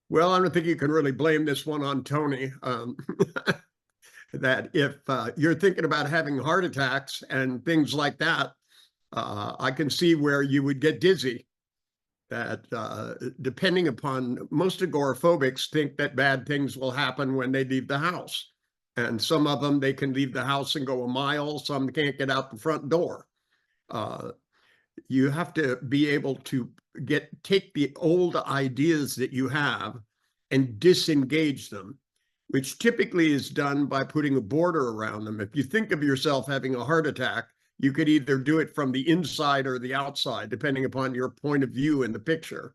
Well, I don't think you can really blame this one on Tony. That if you're thinking about having heart attacks and things like that, I can see where you would get dizzy. That depending upon, most agoraphobics think that bad things will happen when they leave the house. And some of them, they can leave the house and go a mile. Some can't get out the front door. You have to be able to take the old ideas that you have and disengage them, which typically is done by putting a border around them. If you think of yourself having a heart attack, you could either do it from the inside or the outside, depending upon your point of view in the picture.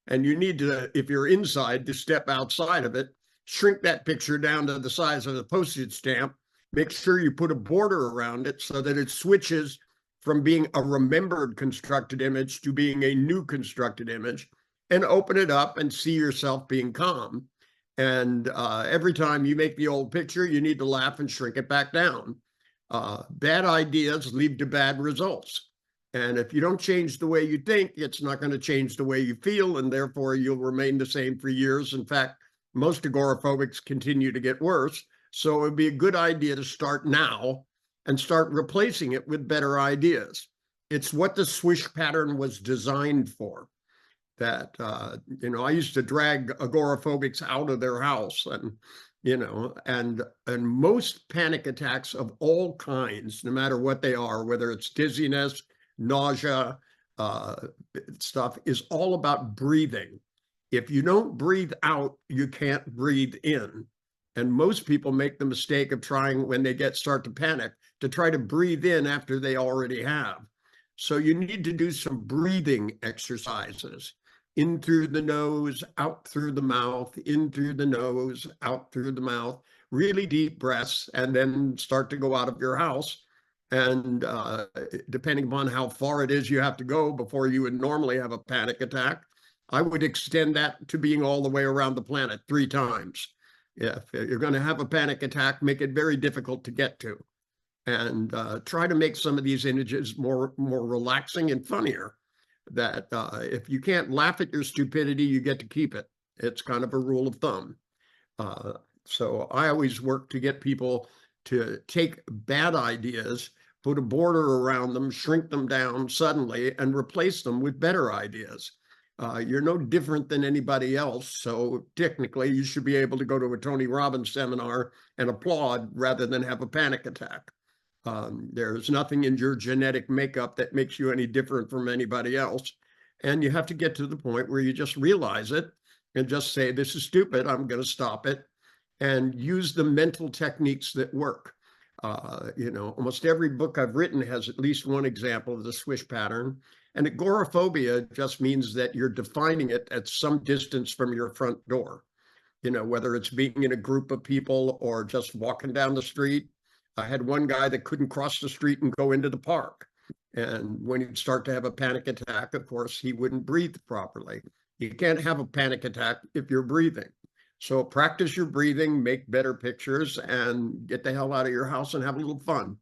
And you need to, if you're inside, to step outside of it, shrink that picture down to the size of a postage stamp, make sure you put a border around it so that it switches from being a remembered constructed image to being a new constructed image, and open it up and see yourself being calm. And every time you make the old picture, you need to laugh and shrink it back down. Bad ideas lead to bad results. And if you don't change the way you think, it's not going to change the way you feel, and therefore you'll remain the same for years. In fact, most agoraphobics continue to get worse. So it would be a good idea to start now and start replacing it with better ideas. It's what the swish pattern was designed for. That, I used to drag agoraphobics out of their house, and, and most panic attacks of all kinds, no matter what they are, whether it's dizziness, nausea, stuff, is all about breathing. If you don't breathe out, you can't breathe in. And most people make the mistake of trying, when they start to panic, to try to breathe in after they already have. So you need to do some breathing exercises. In through the nose, out through the mouth, in through the nose, out through the mouth, really deep breaths, and then start to go out of your house. And depending upon how far it is you have to go before you would normally have a panic attack, I would extend that to being all the way around the planet 3 times. If you're going to have a panic attack, make it very difficult to get to. And try to make some of these images more relaxing and funnier. That if you can't laugh at your stupidity, you get to keep it. It's kind of a rule of thumb. So I always work to get people to take bad ideas, put a border around them, shrink them down suddenly, and replace them with better ideas. You're no different than anybody else. So technically, you should be able to go to a Tony Robbins seminar and applaud rather than have a panic attack. There's nothing in your genetic makeup that makes you any different from anybody else. And you have to get to the point where you just realize it and just say, this is stupid, I'm going to stop it, and use the mental techniques that work. Almost every book I've written has at least one example of the swish pattern. And agoraphobia just means that you're defining it at some distance from your front door. Whether it's being in a group of people or just walking down the street. I had one guy that couldn't cross the street and go into the park. And when he'd start to have a panic attack, of course, he wouldn't breathe properly. You can't have a panic attack if you're breathing. So practice your breathing, make better pictures, and get the hell out of your house and have a little fun.